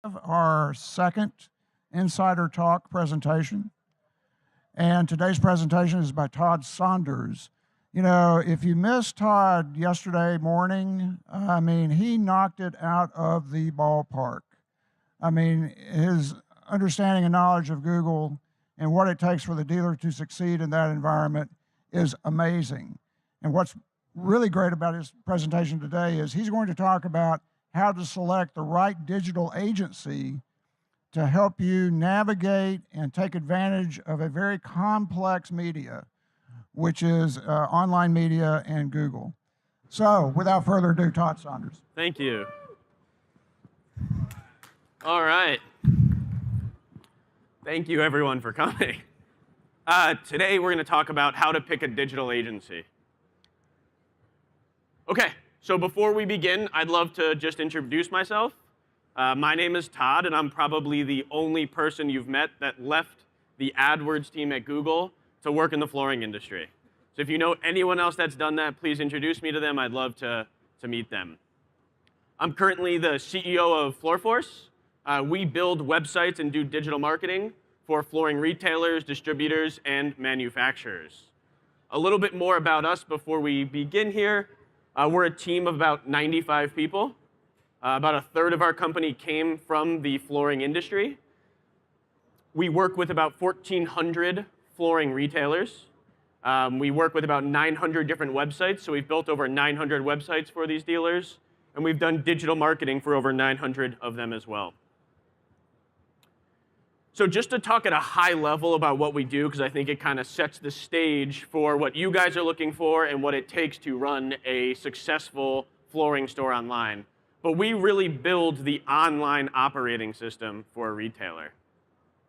Our second Insider Talk presentation. And today's presentation is by Todd Saunders. You know, if you missed Todd yesterday morning, he knocked it out of the ballpark. His understanding and knowledge of Google and what it takes for the dealer to succeed in that environment is amazing. And what's really great about his presentation today is he's going to talk about how to select the right digital agency to help you navigate and take advantage of a very complex media, which is online media and Google. So without further ado, Todd Saunders. Thank you. All right. Thank you, everyone, for coming. Today, we're going to talk about how to pick a digital agency. OK, so before we begin, I'd love to just introduce myself. My name is Todd, and I'm probably the only person you've met that left the AdWords team at Google to work in the flooring industry. So if you know anyone else that's done that, please introduce me to them. I'd love to meet them. I'm currently the CEO of FloorForce. We build websites and do digital marketing for flooring retailers, distributors, and manufacturers. A little bit more about us before we begin here. We're a team of about 95 people. About a third of our company came from the flooring industry. We work with about 1,400 flooring retailers. We work with about 900 different websites, so we've built over 900 websites for these dealers. And we've done digital marketing for over 900 of them as well. So just to talk at a high level about what we do, because I think it kind of sets the stage for what you guys are looking for and what it takes to run a successful flooring store online. But we really build the online operating system for a retailer.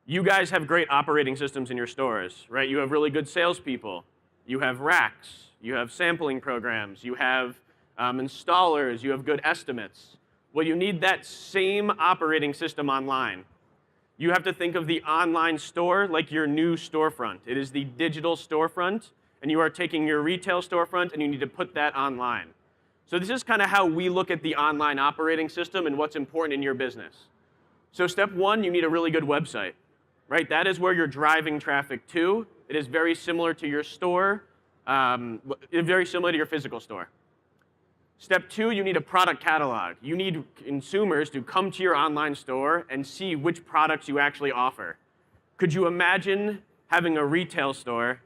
You guys have great operating systems in your stores, right? You have really good salespeople. You have racks. You have sampling programs. You have installers. You have good estimates. Well, you need that same operating system online. You have to think of the online store like your new storefront. It is the digital storefront, and you are taking your retail storefront, and you need to put that online. So this is kind of how we look at the online operating system and what's important in your business. So step one, you need a really good website, right? That is where you're driving traffic to. It is very similar to your store, very similar to your physical store. Step two, you need a product catalog. You need consumers to come to your online store and see which products you actually offer. Could you imagine having a retail store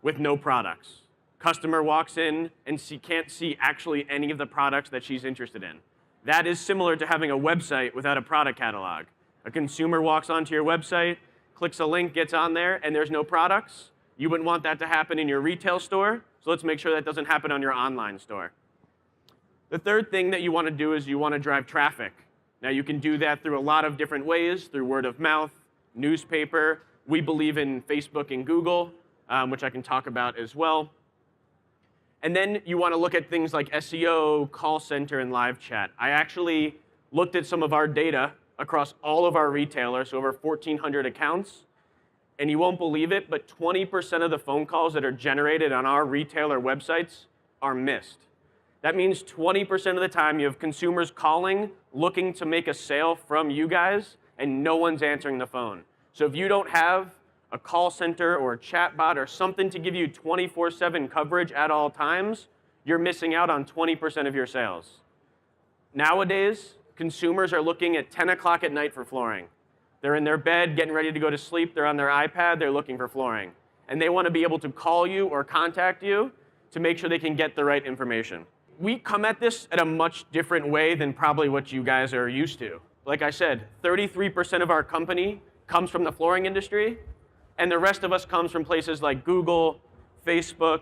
with no products? Customer walks in and can't see actually any of the products that she's interested in. That is similar to having a website without a product catalog. A consumer walks onto your website, clicks a link, gets on there, and there's no products. You wouldn't want that to happen in your retail store, so let's make sure that doesn't happen on your online store. The third thing that you want to do is you want to drive traffic. Now, you can do that through a lot of different ways, through word of mouth, newspaper. We believe in Facebook and Google, which I can talk about as well. And then you want to look at things like SEO, call center, and live chat. I actually looked at some of our data across all of our retailers, so over 1,400 accounts. And you won't believe it, but 20% of the phone calls that are generated on our retailer websites are missed. That means 20% of the time you have consumers calling, looking to make a sale from you guys, and no one's answering the phone. So if you don't have a call center or a chat bot or something to give you 24/7 coverage at all times, you're missing out on 20% of your sales. Nowadays, consumers are looking at 10 o'clock at night for flooring. They're in their bed, getting ready to go to sleep. They're on their iPad. They're looking for flooring. And they want to be able to call you or contact you to make sure they can get the right information. We come at this at a much different way than probably what you guys are used to. Like I said, 33% of our company comes from the flooring industry, and the rest of us comes from places like Google, Facebook,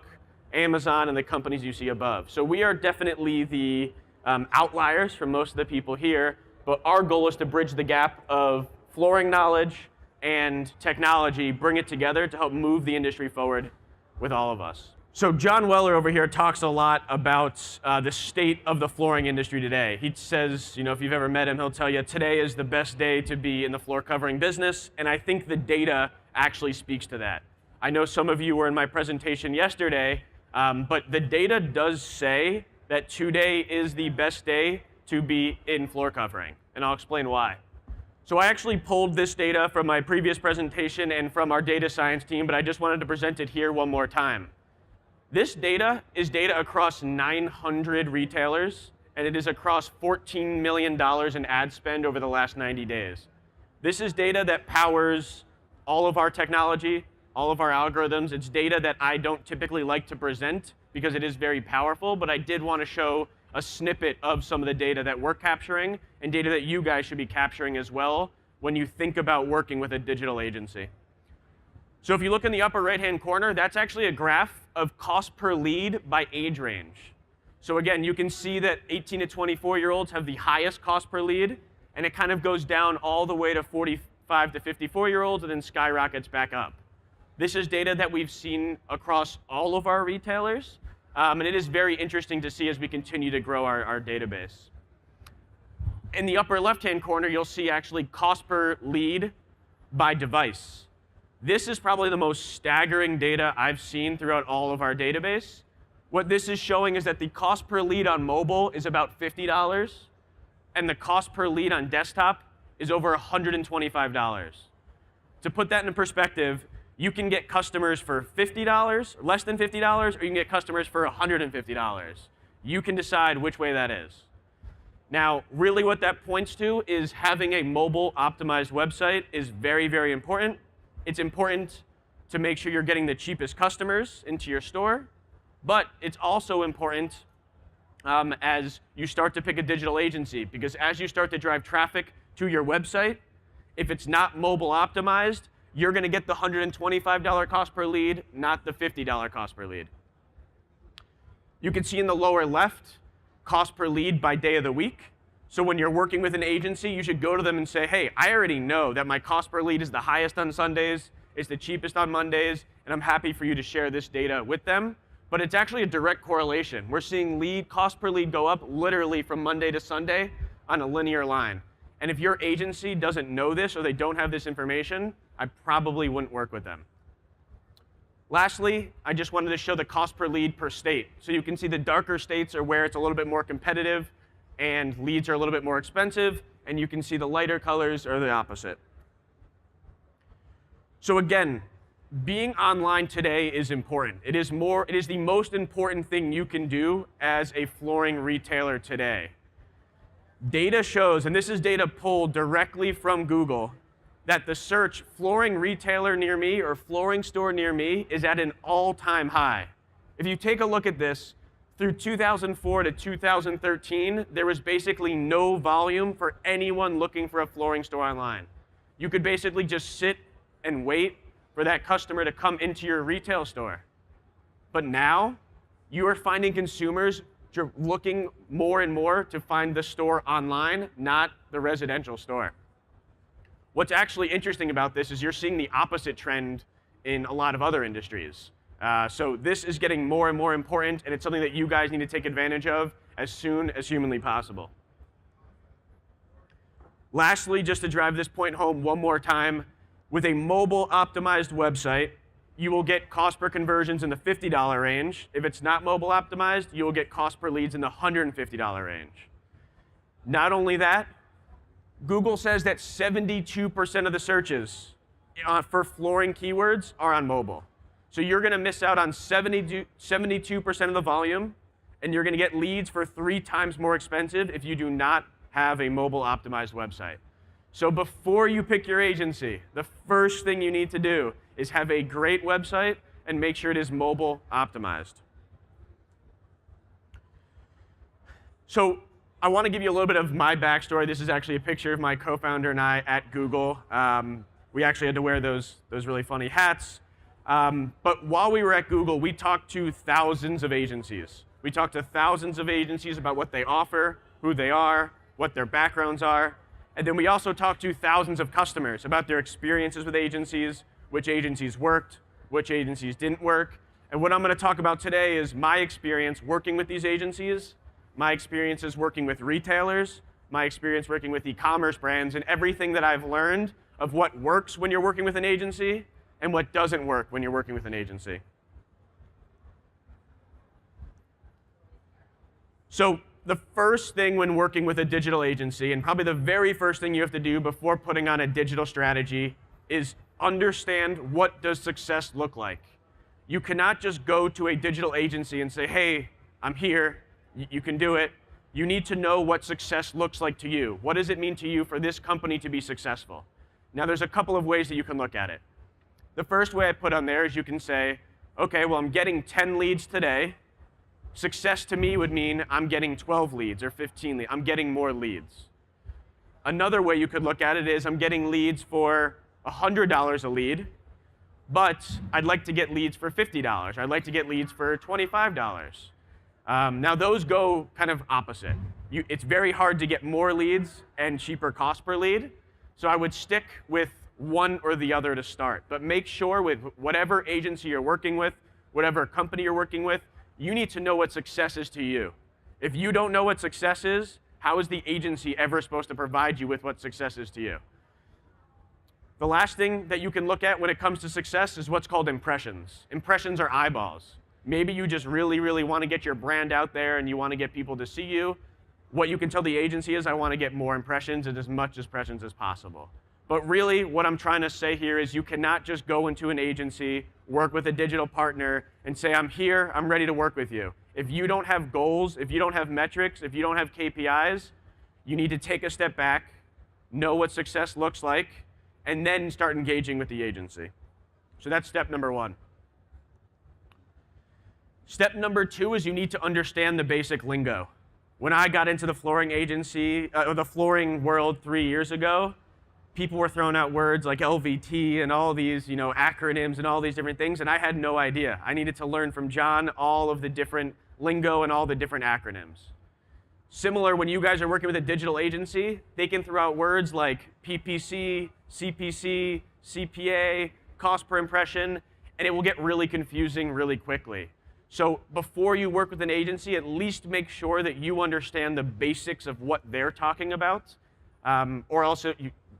Amazon, and the companies you see above. So we are definitely the outliers from most of the people here, but our goal is to bridge the gap of flooring knowledge and technology, bring it together to help move the industry forward with all of us. So John Weller over here talks a lot about the state of the flooring industry today. He says, you know, if you've ever met him, he'll tell you today is the best day to be in the floor covering business, and I think the data actually speaks to that. I know some of you were in my presentation yesterday, but the data does say that today is the best day to be in floor covering, and I'll explain why. So I actually pulled this data from my previous presentation and from our data science team, but I just wanted to present it here one more time. This data is data across 900 retailers, and it is across $14 million in ad spend over the last 90 days. This is data that powers all of our technology, all of our algorithms. It's data that I don't typically like to present because it is very powerful, but I did want to show a snippet of some of the data that we're capturing and data that you guys should be capturing as well when you think about working with a digital agency. So if you look in the upper right-hand corner, that's actually a graph of cost per lead by age range. So again, you can see that 18 to 24-year-olds have the highest cost per lead, and it kind of goes down all the way to 45 to 54-year-olds and then skyrockets back up. This is data that we've seen across all of our retailers, and it is very interesting to see as we continue to grow our database. In the upper left-hand corner, you'll see actually cost per lead by device. This is probably the most staggering data I've seen throughout all of our database. What this is showing is that the cost per lead on mobile is about $50, and the cost per lead on desktop is over $125. To put that into perspective, you can get customers for $50, less than $50, or you can get customers for $150. You can decide which way that is. Now, really what that points to is having a mobile optimized website is very, very important. It's important to make sure you're getting the cheapest customers into your store, but it's also important as you start to pick a digital agency, because as you start to drive traffic to your website, if it's not mobile optimized, you're going to get the $125 cost per lead, not the $50 cost per lead. You can see in the lower left, cost per lead by day of the week. So when you're working with an agency, you should go to them and say, hey, I already know that my cost per lead is the highest on Sundays, it's the cheapest on Mondays, and I'm happy for you to share this data with them. But it's actually a direct correlation. We're seeing cost per lead go up literally from Monday to Sunday on a linear line. And if your agency doesn't know this or they don't have this information, I probably wouldn't work with them. Lastly, I just wanted to show the cost per lead per state. So you can see the darker states are where it's a little bit more competitive and leads are a little bit more expensive, and you can see the lighter colors are the opposite. So again, being online today is important. It is the most important thing you can do as a flooring retailer today. Data shows, and this is data pulled directly from Google, that the search flooring retailer near me or flooring store near me is at an all-time high. If you take a look at this, through 2004 to 2013, there was basically no volume for anyone looking for a flooring store online. You could basically just sit and wait for that customer to come into your retail store. But now, you are finding consumers looking more and more to find the store online, not the residential store. What's actually interesting about this is you're seeing the opposite trend in a lot of other industries. So this is getting more and more important, and it's something that you guys need to take advantage of as soon as humanly possible. Lastly, just to drive this point home one more time, with a mobile optimized website, you will get cost per conversions in the $50 range. If it's not mobile optimized, you will get cost per leads in the $150 range. Not only that, Google says that 72% of the searches for flooring keywords are on mobile. So you're going to miss out on 72% of the volume, and you're going to get leads for 3 times more expensive if you do not have a mobile optimized website. So before you pick your agency, the first thing you need to do is have a great website and make sure it is mobile optimized. So I want to give you a little bit of my backstory. This is actually a picture of my co-founder and I at Google. We actually had to wear those really funny hats. But while we were at Google, we talked to thousands of agencies. We talked to thousands of agencies about what they offer, who they are, what their backgrounds are. And then we also talked to thousands of customers about their experiences with agencies, which agencies worked, which agencies didn't work. And what I'm going to talk about today is my experience working with these agencies, my experiences working with retailers, my experience working with e-commerce brands, and everything that I've learned of what works when you're working with an agency and what doesn't work when you're working with an agency. So The first thing when working with a digital agency, and probably the very first thing you have to do before putting on a digital strategy, is understand what does success look like. You cannot just go to a digital agency and say, hey, I'm here, you can do it. You need to know what success looks like to you. What does it mean to you for this company to be successful? Now, there's a couple of ways that you can look at it. The first way I put on there is you can say, okay, well, I'm getting 10 leads today. Success to me would mean I'm getting 12 leads or 15 leads. I'm getting more leads. Another way you could look at it is I'm getting leads for $100 a lead, but I'd like to get leads for $50. I'd like to get leads for $25. Now, those go kind of opposite. It's very hard to get more leads and cheaper cost per lead, so I would stick with one or the other to start. But make sure with whatever agency you're working with, whatever company you're working with, you need to know what success is to you. If you don't know what success is, how is the agency ever supposed to provide you with what success is to you? The last thing that you can look at when it comes to success is what's called impressions. Impressions are eyeballs. Maybe you just really, really want to get your brand out there and you want to get people to see you. What you can tell the agency is, I want to get more impressions and as much impressions as possible. But really, what I'm trying to say here is you cannot just go into an agency, work with a digital partner, and say, I'm here, I'm ready to work with you. If you don't have goals, if you don't have metrics, if you don't have KPIs, you need to take a step back, know what success looks like, and then start engaging with the agency. So that's step number one. Step number two is you need to understand the basic lingo. When I got into the flooring agency, or the flooring world 3 years ago, people were throwing out words like LVT and all these, acronyms and all these different things, and I had no idea. I needed to learn from John all of the different lingo and all the different acronyms. Similar, when you guys are working with a digital agency, they can throw out words like PPC, CPC, CPA, cost per impression, and it will get really confusing really quickly. So before you work with an agency, at least make sure that you understand the basics of what they're talking about, or else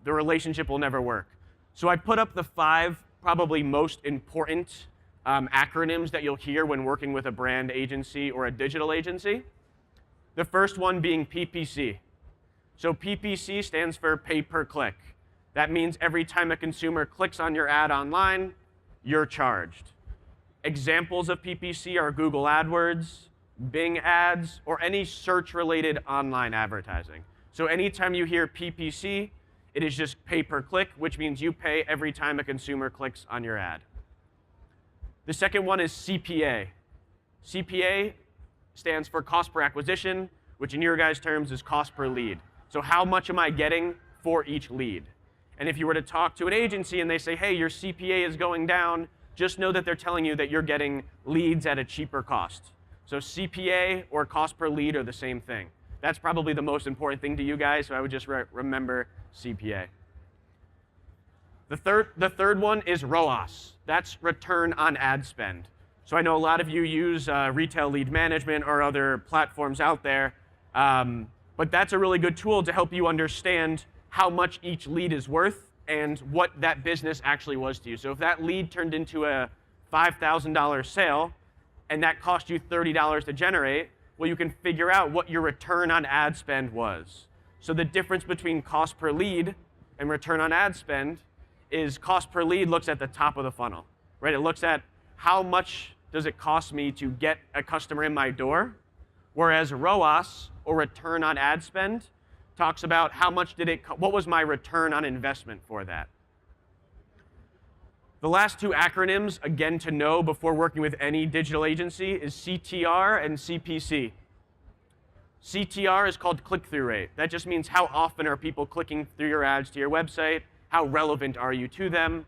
the relationship will never work. So I put up the 5 probably most important acronyms that you'll hear when working with a brand agency or a digital agency. The first one being PPC. So PPC stands for pay per click. That means every time a consumer clicks on your ad online, you're charged. Examples of PPC are Google AdWords, Bing ads, or any search-related online advertising. So anytime you hear PPC, it is just pay per click, which means you pay every time a consumer clicks on your ad. The second one is CPA. CPA stands for cost per acquisition, which in your guys' terms is cost per lead. So how much am I getting for each lead? And if you were to talk to an agency and they say, hey, your CPA is going down, just know that they're telling you that you're getting leads at a cheaper cost. So CPA or cost per lead are the same thing. That's probably the most important thing to you guys, so I would just remember CPA. The third one is ROAS. That's return on ad spend. So I know a lot of you use retail lead management or other platforms out there, but that's a really good tool to help you understand how much each lead is worth and what that business actually was to you. So if that lead turned into a $5,000 sale and that cost you $30 to generate, well, you can figure out what your return on ad spend was. So the difference between cost per lead and return on ad spend is cost per lead looks at the top of the funnel, right? It looks at how much does it cost me to get a customer in my door, whereas ROAS, or return on ad spend, talks about how much what was my return on investment for that. The last 2 acronyms, again, to know before working with any digital agency is CTR and CPC. CTR is called click-through rate. That just means how often are people clicking through your ads to your website, how relevant are you to them,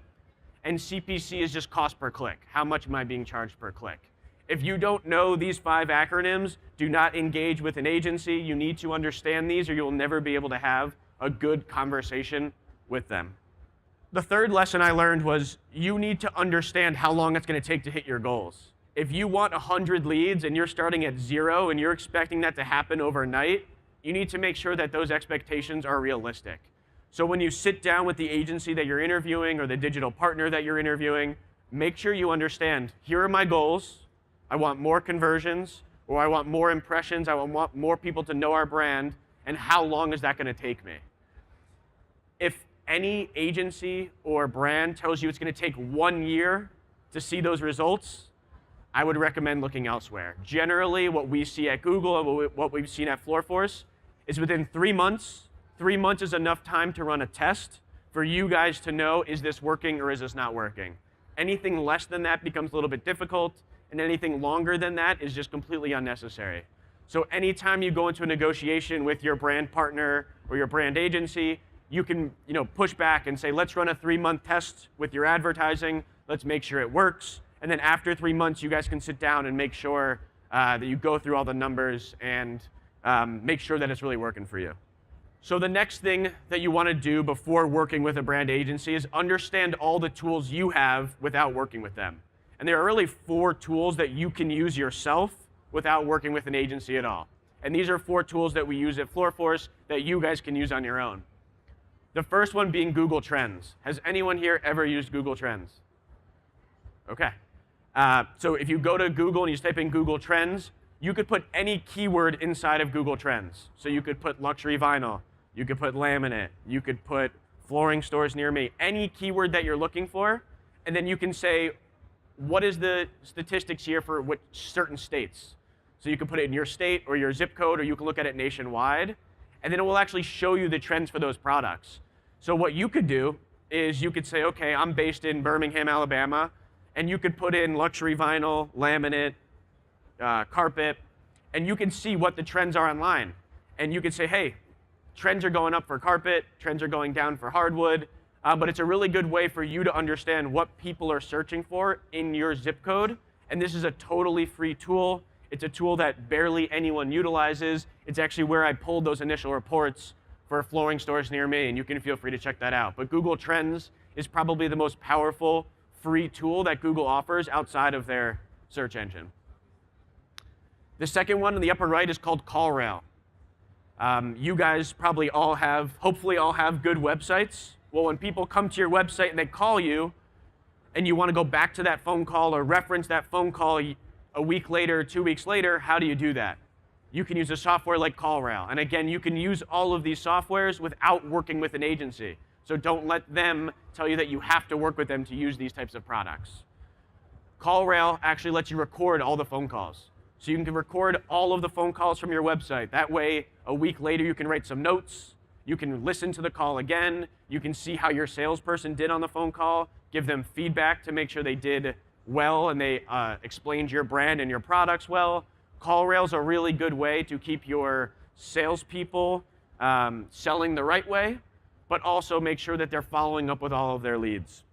and CPC is just cost per click. How much am I being charged per click? If you don't know these 5 acronyms, do not engage with an agency. You need to understand these or you'll never be able to have a good conversation with them. The third lesson I learned was you need to understand how long it's going to take to hit your goals. If you want 100 leads and you're starting at 0 and you're expecting that to happen overnight, you need to make sure that those expectations are realistic. So when you sit down with the agency that you're interviewing or the digital partner that you're interviewing, make sure you understand, here are my goals. I want more conversions, or I want more impressions, I want more people to know our brand, and how long is that going to take me? If any agency or brand tells you it's going to take 1 year to see those results, I would recommend looking elsewhere. Generally, what we see at Google and what we've seen at FloorForce is within 3 months. 3 months is enough time to run a test for you guys to know, is this working or is this not working? Anything less than that becomes a little bit difficult, and anything longer than that is just completely unnecessary. So anytime you go into a negotiation with your brand partner or your brand agency, you can push back and say, let's run a 3-month test with your advertising, let's make sure it works, and then after 3 months, you guys can sit down and make sure that you go through all the numbers and make sure that it's really working for you. So the next thing that you want to do before working with a brand agency is understand all the tools you have without working with them. And there are really 4 tools that you can use yourself without working with an agency at all. And these are 4 tools that we use at FloorForce that you guys can use on your own. The first one being Google Trends. Has anyone here ever used Google Trends? Okay. So if you go to Google and you type in Google Trends, you could put any keyword inside of Google Trends. So you could put luxury vinyl, you could put laminate, you could put flooring stores near me, any keyword that you're looking for, and then you can say, what is the statistics here for what certain states? So you can put it in your state or your zip code, or you can look at it nationwide, and then it will actually show you the trends for those products. So what you could do is you could say, okay, I'm based in Birmingham, Alabama, and you could put in luxury vinyl, laminate, carpet, and you can see what the trends are online. And you could say, hey, trends are going up for carpet, trends are going down for hardwood, but it's a really good way for you to understand what people are searching for in your zip code. And this is a totally free tool. It's a tool that barely anyone utilizes. It's actually where I pulled those initial reports for flooring stores near me, and you can feel free to check that out. But Google Trends is probably the most powerful free tool that Google offers outside of their search engine. The second one in the upper right is called CallRail. You guys probably hopefully all have good websites. Well, when people come to your website and they call you, and you want to go back to that phone call or reference that phone call a week later, 2 weeks later, how do you do that? You can use a software like CallRail. And again, you can use all of these softwares without working with an agency. So don't let them tell you that you have to work with them to use these types of products. CallRail actually lets you record all the phone calls. So you can record all of the phone calls from your website. That way, a week later, you can write some notes. You can listen to the call again. You can see how your salesperson did on the phone call, give them feedback to make sure they did well and they explained your brand and your products well. CallRail is a really good way to keep your salespeople selling the right way, but also make sure that they're following up with all of their leads.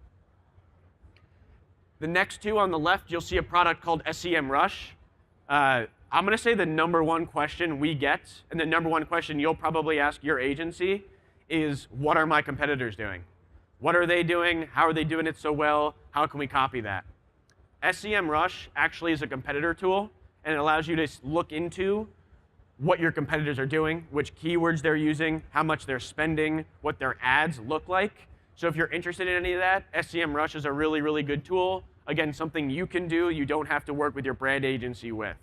The next 2 on the left, you'll see a product called SEMrush. I'm going to say the #1 question we get, and the #1 question you'll probably ask your agency is, what are my competitors doing? What are they doing? How are they doing it so well? How can we copy that? SEMrush actually is a competitor tool, and it allows you to look into what your competitors are doing, which keywords they're using, how much they're spending, what their ads look like. So if you're interested in any of that, SEMrush is a really, really good tool. Again, something you can do, you don't have to work with your brand agency with.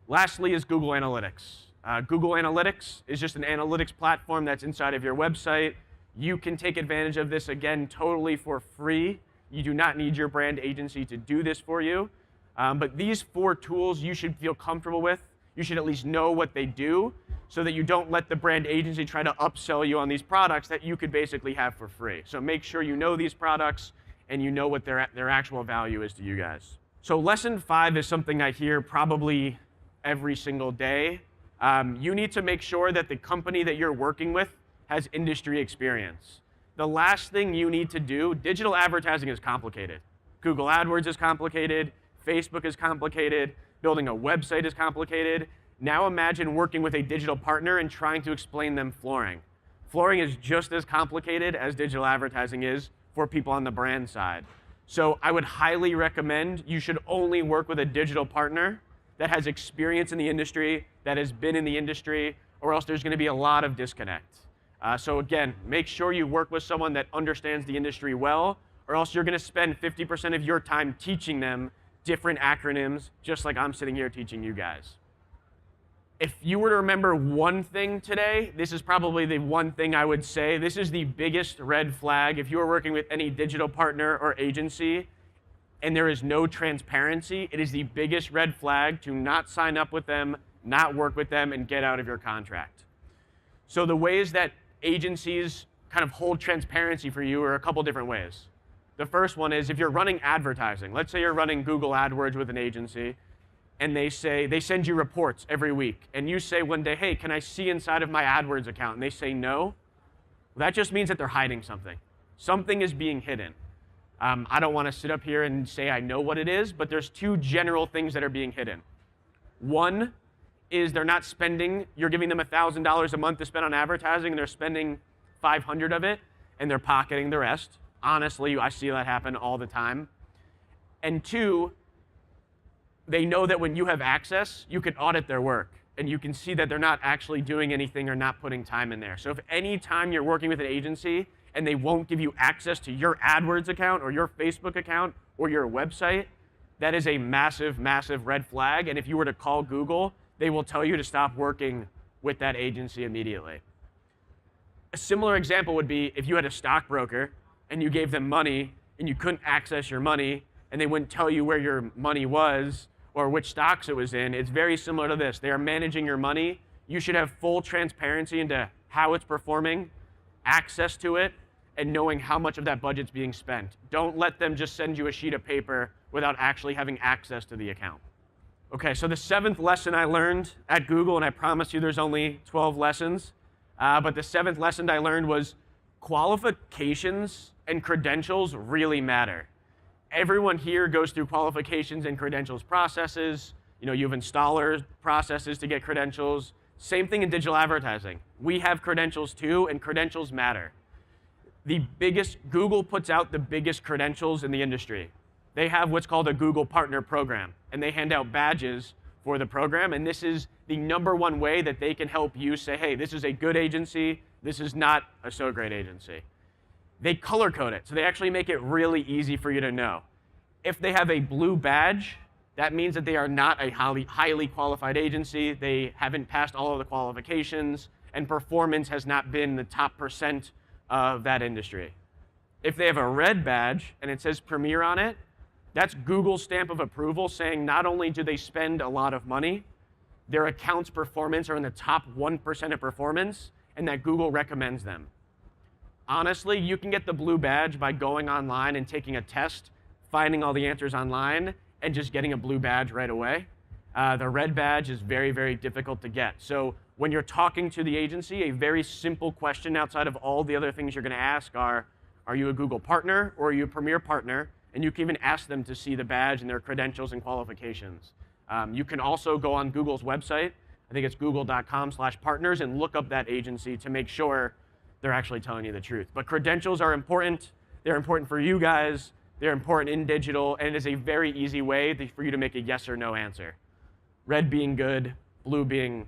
Lastly is Google Analytics. Google Analytics is just an analytics platform that's inside of your website. You can take advantage of this, again, totally for free. You do not need your brand agency to do this for you. But these 4 tools you should feel comfortable with. You should at least know what they do so that you don't let the brand agency try to upsell you on these products that you could basically have for free. So make sure you know these products and you know what their actual value is to you guys. So lesson 5 is something I hear probably every single day. You need to make sure that the company that you're working with has industry experience. The last thing you need to do, digital advertising is complicated. Google AdWords is complicated. Facebook is complicated. Building a website is complicated. Now imagine working with a digital partner and trying to explain them flooring. Flooring is just as complicated as digital advertising is for people on the brand side. So I would highly recommend you should only work with a digital partner that has experience in the industry, that has been in the industry, or else there's going to be a lot of disconnect. So again, make sure you work with someone that understands the industry well, or else you're going to spend 50% of your time teaching them different acronyms, just like I'm sitting here teaching you guys. If you were to remember one thing today, this is probably the one thing I would say. This is the biggest red flag. If you are working with any digital partner or agency and there is no transparency, it is the biggest red flag to not sign up with them, not work with them, and get out of your contract. So the ways that agencies kind of hold transparency for you are a couple different ways. The first one is if you're running advertising. Let's say you're running Google AdWords with an agency, and they send you reports every week, and you say one day, hey, can I see inside of my AdWords account? And they say no. Well, that just means that they're hiding something. Something is being hidden. I don't want to sit up here and say I know what it is, but there's two general things that are being hidden. One is they're not spending, you're giving them $1,000 a month to spend on advertising, and they're spending 500 of it, and they're pocketing the rest. Honestly, I see that happen all the time. And two, they know that when you have access, you can audit their work, and you can see that they're not actually doing anything or not putting time in there. So if any time you're working with an agency and they won't give you access to your AdWords account or your Facebook account or your website, that is a massive, massive red flag. And if you were to call Google, they will tell you to stop working with that agency immediately. A similar example would be if you had a stockbroker and you gave them money and you couldn't access your money and they wouldn't tell you where your money was or which stocks it was in. It's very similar to this. They are managing your money. You should have full transparency into how it's performing, access to it, and knowing how much of that budget's being spent. Don't let them just send you a sheet of paper without actually having access to the account. Okay, so the 7th lesson I learned at Google, and I promise you there's only 12 lessons, but the 7th lesson I learned was qualifications and credentials really matter. Everyone here goes through qualifications and credentials processes. You have installer processes to get credentials. Same thing in digital advertising. We have credentials too, and credentials matter. Google puts out the biggest credentials in the industry. They have what's called a Google Partner Program, and they hand out badges for the program, and this is the #1 way that they can help you say, hey, this is a good agency, this is not a so great agency. They color code it, so they actually make it really easy for you to know. If they have a blue badge, that means that they are not a highly qualified agency, they haven't passed all of the qualifications, and performance has not been the top % of that industry. If they have a red badge and it says Premier on it, that's Google's stamp of approval saying not only do they spend a lot of money, their account's performance are in the top 1% of performance, and that Google recommends them. Honestly, you can get the blue badge by going online and taking a test, finding all the answers online, and just getting a blue badge right away. The red badge is very, very difficult to get. So when you're talking to the agency, a very simple question outside of all the other things you're going to ask are you a Google partner or are you a Premier partner? And you can even ask them to see the badge and their credentials and qualifications. You can also go on Google's website, I think it's google.com/partners, and look up that agency to make sure they're actually telling you the truth. But credentials are important. They're important for you guys. They're important in digital, and it is a very easy way for you to make a yes or no answer. Red being good, blue being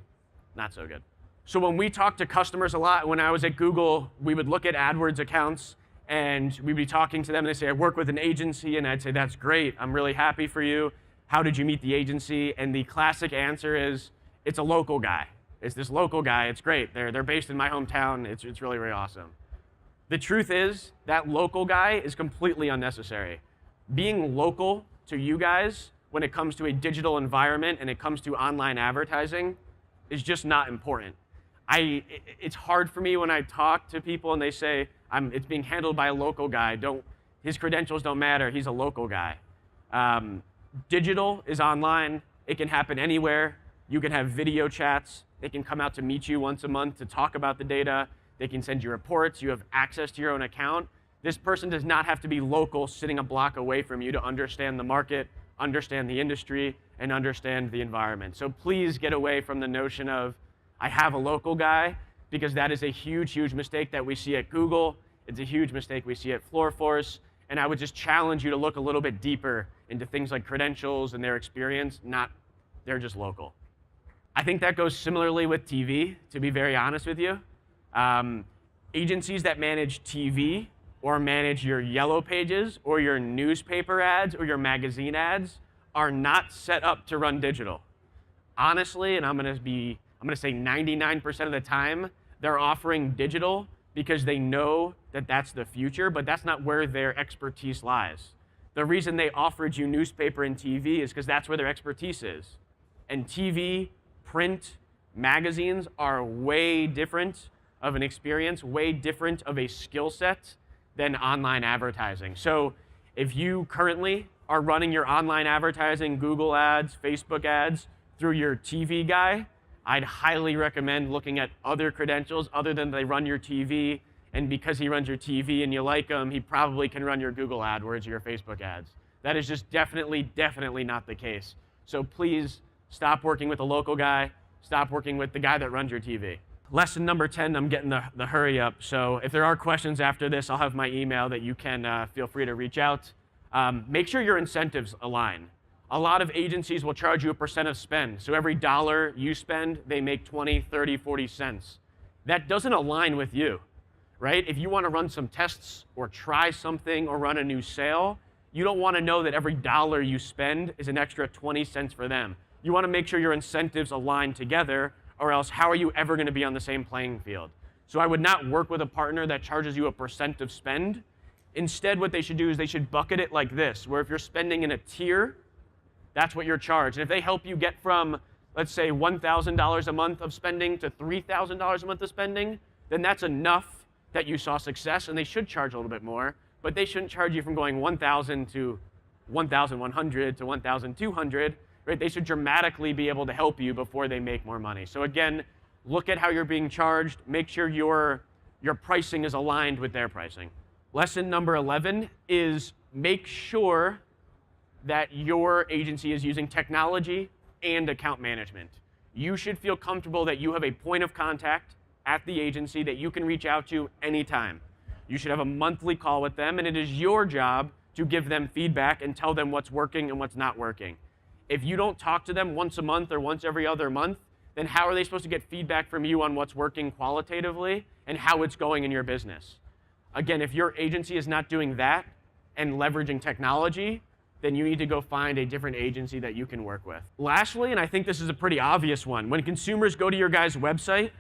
not so good. So when we talk to customers a lot, when I was at Google, we would look at AdWords accounts, and we'd be talking to them, and they'd say, I work with an agency, and I'd say, that's great. I'm really happy for you. How did you meet the agency? And the classic answer is, it's a local guy. It's this local guy. It's great. They're based in my hometown. It's really, really awesome. The truth is, that local guy is completely unnecessary. Being local to you guys when it comes to a digital environment and it comes to online advertising is just not important. It's hard for me when I talk to people and they say, it's being handled by a local guy. His credentials don't matter. He's a local guy. Digital is online. It can happen anywhere. You can have video chats. They can come out to meet you once a month to talk about the data. They can send you reports. You have access to your own account. This person does not have to be local, sitting a block away from you to understand the market, understand the industry, and understand the environment. So please get away from the notion of, I have a local guy, because that is a huge, huge mistake that we see at Google. It's a huge mistake we see at FloorForce. And I would just challenge you to look a little bit deeper into things like credentials and their experience, they're just local. I think that goes similarly with TV, to be very honest with you. Agencies that manage TV or manage your yellow pages or your newspaper ads or your magazine ads are not set up to run digital. Honestly, and I'm going to say 99% of the time, they're offering digital because they know that that's the future, but that's not where their expertise lies. The reason they offered you newspaper and TV is because that's where their expertise is. And TV, print, magazines are way different of an experience, way different of a skill set than online advertising. So if you currently are running your online advertising, Google ads, Facebook ads, through your TV guy, I'd highly recommend looking at other credentials other than they run your TV, and because he runs your TV and you like him, he probably can run your Google AdWords or your Facebook ads. That is just definitely not the case. So please stop working with a local guy, stop working with the guy that runs your TV. Lesson number 10, I'm getting the hurry up, so if there are questions after this, I'll have my email that you can feel free to reach out. Make sure your incentives align. A lot of agencies will charge you a % of spend. So every dollar you spend, they make 20, 30, 40 cents. That doesn't align with you, right? If you want to run some tests or try something or run a new sale, you don't want to know that every dollar you spend is an extra 20 cents for them. You want to make sure your incentives align together, or else how are you ever going to be on the same playing field? So I would not work with a partner that charges you a % of spend. Instead, what they should do is they should bucket it like this, where if you're spending in a tier, that's what you're charged. And if they help you get from, let's say, $1,000 a month of spending to $3,000 a month of spending, then that's enough that you saw success, and they should charge a little bit more, but they shouldn't charge you from going 1,000 to 1,100 to 1,200, right? They should dramatically be able to help you before they make more money. So again, look at how you're being charged. Make sure your pricing is aligned with their pricing. Lesson number 11 is make sure that your agency is using technology and account management. You should feel comfortable that you have a point of contact at the agency that you can reach out to anytime. You should have a monthly call with them, and it is your job to give them feedback and tell them what's working and what's not working. If you don't talk to them once a month or once every other month, then how are they supposed to get feedback from you on what's working qualitatively and how it's going in your business? Again, if your agency is not doing that and leveraging technology, then you need to go find a different agency that you can work with. Lastly, and I think this is a pretty obvious one, when consumers go to your guys' website,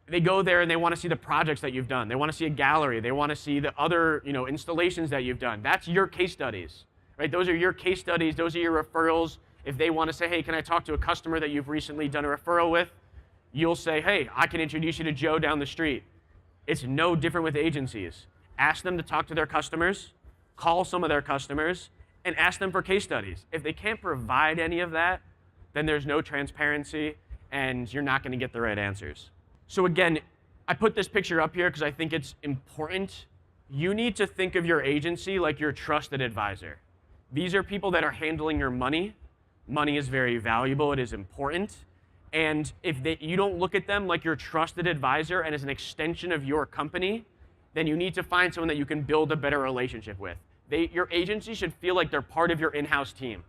they go there and they want to see the projects that you've done. They want to see a gallery. They want to see the other installations that you've done. That's your case studies, right? Those are your case studies. Those are your referrals. If they want to say, hey, can I talk to a customer that you've recently done a referral with? You'll say, hey, I can introduce you to Joe down the street. It's no different with agencies. Ask them to talk to their customers, call some of their customers, and ask them for case studies. If they can't provide any of that, then there's no transparency and you're not going to get the right answers. So again, I put this picture up here because I think it's important. You need to think of your agency like your trusted advisor. These are people that are handling your money. Money is very valuable. It is important. And if you don't look at them like your trusted advisor and as an extension of your company, then you need to find someone that you can build a better relationship with. Your agency should feel like they're part of your in-house team.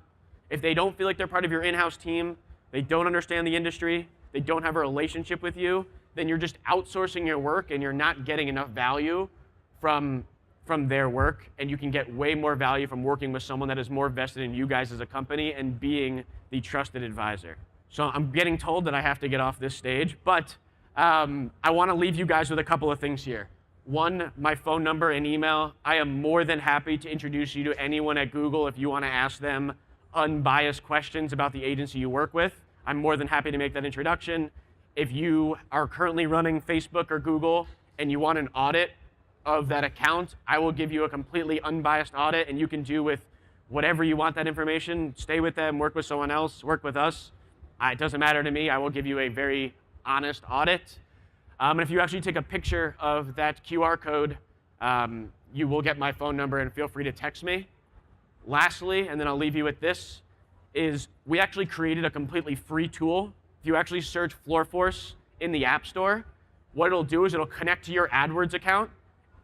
If they don't feel like they're part of your in-house team, they don't understand the industry, they don't have a relationship with you, then you're just outsourcing your work and you're not getting enough value from their work, and you can get way more value from working with someone that is more vested in you guys as a company and being the trusted advisor. So I'm getting told that I have to get off this stage, but I want to leave you guys with a couple of things here. One, my phone number and email. I am more than happy to introduce you to anyone at Google if you want to ask them unbiased questions about the agency you work with. I'm more than happy to make that introduction. If you are currently running Facebook or Google and you want an audit of that account, I will give you a completely unbiased audit, and you can do with whatever you want that information. Stay with them, work with someone else, work with us. It doesn't matter to me. I will give you a very honest audit. And if you actually take a picture of that QR code, you will get my phone number, and feel free to text me. Lastly, and then I'll leave you with this, is we actually created a completely free tool. If you actually search FloorForce in the App Store, what it'll do is it'll connect to your AdWords account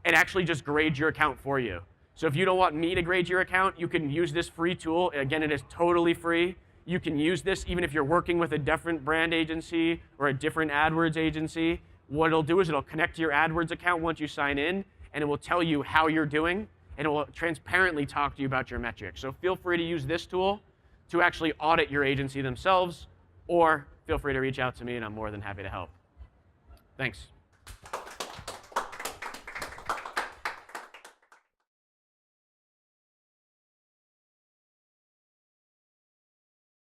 and actually just grade your account for you. So if you don't want me to grade your account, you can use this free tool. Again, it is totally free. You can use this even if you're working with a different brand agency or a different AdWords agency. What it'll do is it'll connect to your AdWords account once you sign in, and it will tell you how you're doing, and it will transparently talk to you about your metrics. So feel free to use this tool to actually audit your agency themselves, or feel free to reach out to me, and I'm more than happy to help. Thanks.